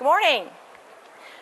Good morning.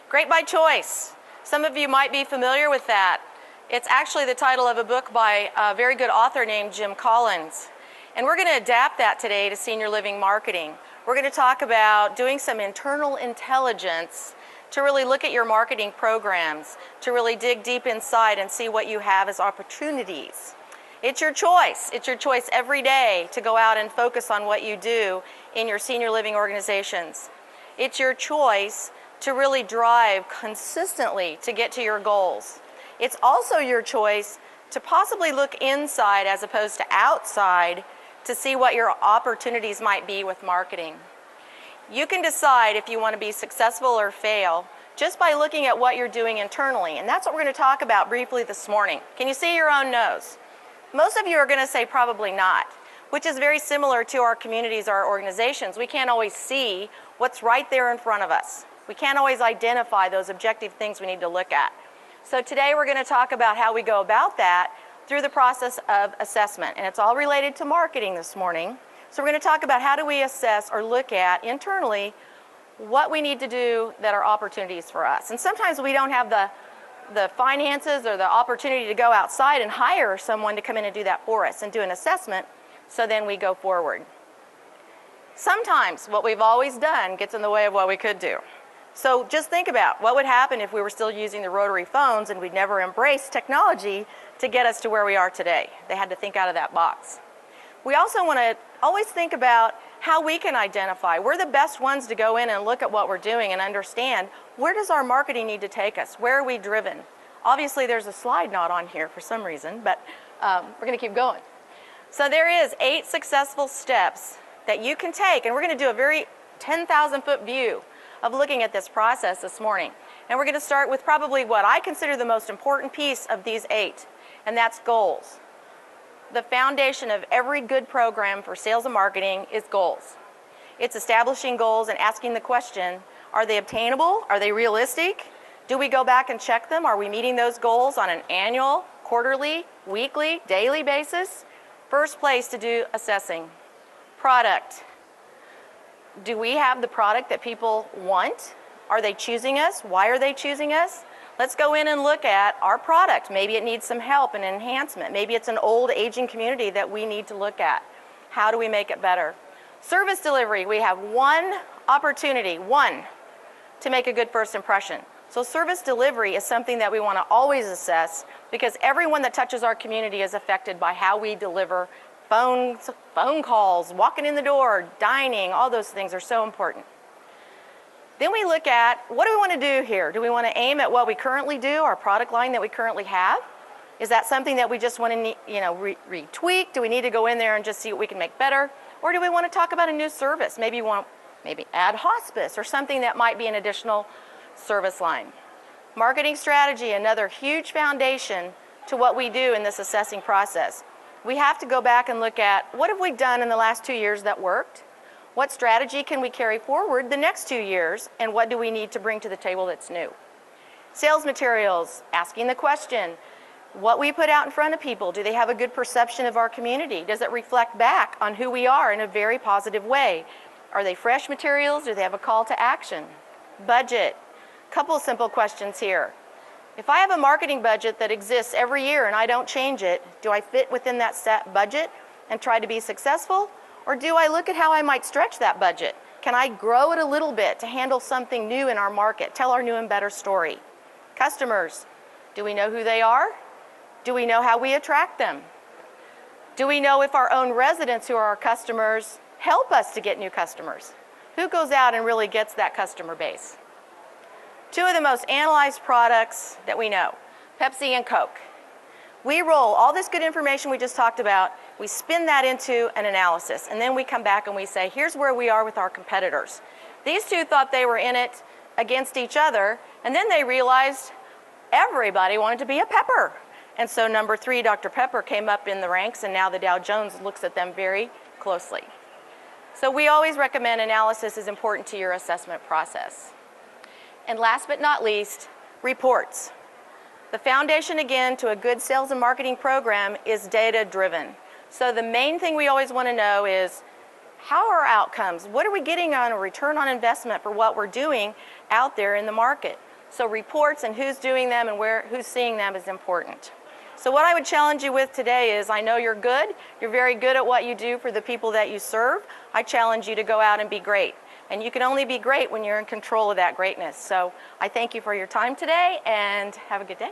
Great by choice. Some of you might be familiar with that. It's actually the title of a book by a very good author named Jim Collins. And we're going to adapt that today to senior living marketing. We're going to talk about doing some internal intelligence to really look at your marketing programs, to really dig deep inside and see what you have as opportunities. It's your choice. It's your choice every day to go out and focus on what you do in your senior living organizations. It's your choice to really drive consistently to get to your goals. It's also your choice to possibly look inside as opposed to outside to see what your opportunities might be with marketing. You can decide if you want to be successful or fail just by looking at what you're doing internally, and that's what we're going to talk about briefly this morning. Can you see your own nose? Most of you are going to say probably not, which is very similar to our communities, our organizations. We can't always see what's right there in front of us. We can't always identify those objective things we need to look at. So today we're going to talk about how we go about that through the process of assessment. And it's all related to marketing this morning. So we're going to talk about how do we assess or look at internally what we need to do that are opportunities for us. And sometimes we don't have the finances or the opportunity to go outside and hire someone to come in and do that for us and do an assessment, so then we go forward. Sometimes what we've always done gets in the way of what we could do. So just think about what would happen if we were still using the rotary phones and we'd never embraced technology to get us to where we are today. They had to think out of that box. We also want to always think about how we can identify. We're the best ones to go in and look at what we're doing and understand where does our marketing need to take us? Where are we driven? Obviously there's a slide not on here for some reason, but we're going to keep going. So there is 8 successful steps that you can take, and we're going to do a very 10,000 foot view of looking at this process this morning. And we're going to start with probably what I consider the most important piece of these 8, and that's goals. The foundation of every good program for sales and marketing is goals. It's establishing goals and asking the question, are they obtainable? Are they realistic? Do we go back and check them? Are we meeting those goals on an annual, quarterly, weekly, daily basis? First place to do assessing. Product. Do we have the product that people want? Are they choosing us? Why are they choosing us? Let's go in and look at our product. Maybe it needs some help and enhancement. Maybe it's an old aging community that we need to look at. How do we make it better? Service delivery, we have one opportunity, to make a good first impression. So service delivery is something that we want to always assess because everyone that touches our community is affected by how we deliver phone calls, walking in the door, dining, all those things are so important. Then we look at, what do we want to do here? Do we want to aim at what we currently do, our product line that we currently have? Is that something that we just want to retweak? Do we need to go in there and just see what we can make better? Or do we want to talk about a new service? Maybe add hospice or something that might be an additional service line. Marketing strategy, another huge foundation to what we do in this assessing process. We have to go back and look at what have we done in the last 2 years that worked? What strategy can we carry forward the next 2 years, and what do we need to bring to the table that's new? Sales materials, asking the question, what we put out in front of people, do they have a good perception of our community? Does it reflect back on who we are in a very positive way? Are they fresh materials? Do they have a call to action? Budget. Couple simple questions here. If I have a marketing budget that exists every year and I don't change it, do I fit within that set budget and try to be successful? Or do I look at how I might stretch that budget? Can I grow it a little bit to handle something new in our market, tell our new and better story? Customers, do we know who they are? Do we know how we attract them? Do we know if our own residents who are our customers help us to get new customers? Who goes out and really gets that customer base? 2 of the most analyzed products that we know, Pepsi and Coke. We roll all this good information we just talked about, we spin that into an analysis, and then we come back and we say, here's where we are with our competitors. These 2 thought they were in it against each other, and then they realized everybody wanted to be a Pepper. And so number 3, Dr. Pepper, came up in the ranks, and now the Dow Jones looks at them very closely. So we always recommend analysis is important to your assessment process. And last but not least, reports. The foundation, again, to a good sales and marketing program is data-driven. So the main thing we always want to know is, How are our outcomes? What are we getting on a return on investment for what we're doing out there in the market? So reports and who's doing them and who's seeing them is important. So what I would challenge you with today is, I know you're good. You're very good at what you do for the people that you serve. I challenge you to go out and be great. And you can only be great when you're in control of that greatness. So I thank you for your time today, and have a good day.